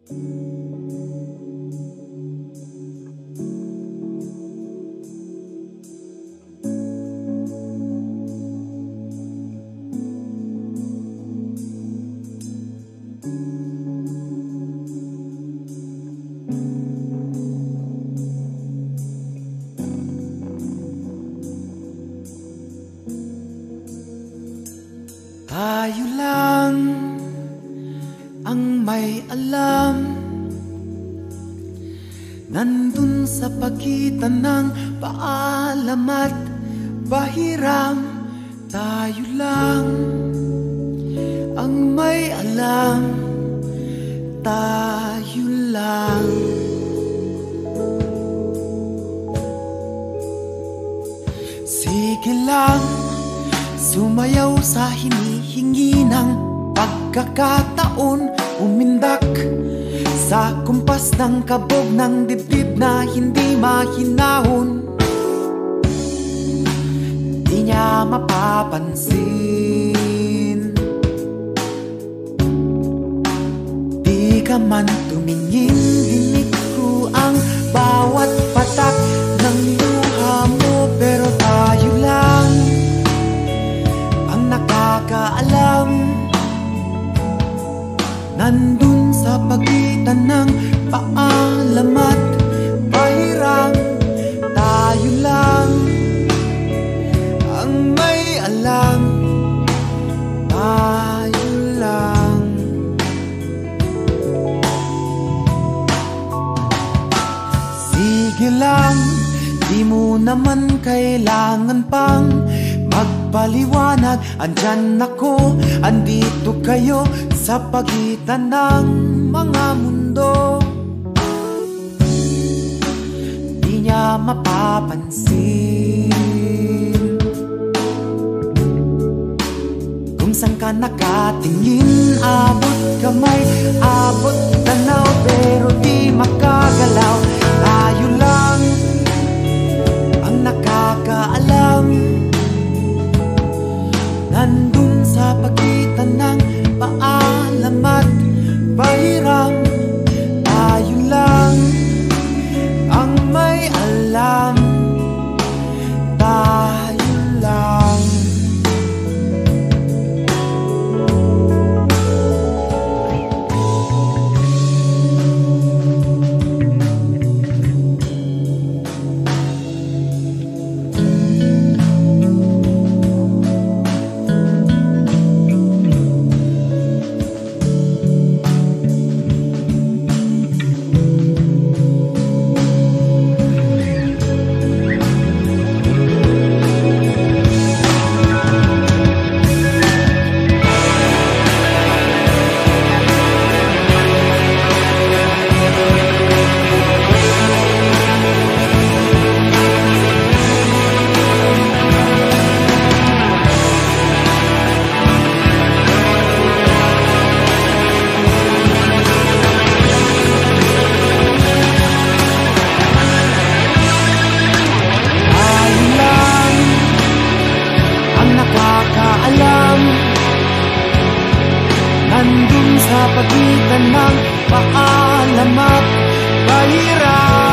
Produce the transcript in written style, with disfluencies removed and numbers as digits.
Tayo lang ang may alam, nandun sa pagitan ng paalam at pahiram. Tayo lang ang may alam, tayo lang. Sige lang, sumayaw sa hinihingi ng pagkakataon, umindak sa kumpas ng kabog ng dibdib na hindi mahinahon. Di niya mapapansin, di ka man tumingin, dinig ko ang bawat patak ng luha mo. Pero tayo lang ang nakakaalam, nandun sa pagitan ng paalam at pahiram. Tayo lang ang may alam, tayo lang. Sige lang, di mo naman kailangan pang magpaliwanag. Andyan ako, andito kayo sa pagitan ng mga mundo. Di niya mapapansin kung saan ka nakatingin. Abot kamay, abot tanaw, pero di makagalaw. Tayo lang ang nakakaalam, nandun sa pagitan ng paalam at pahiram. Tayo lang ang may alam, tayo lang. Nandun sa pagitan ng paalam at pahiram.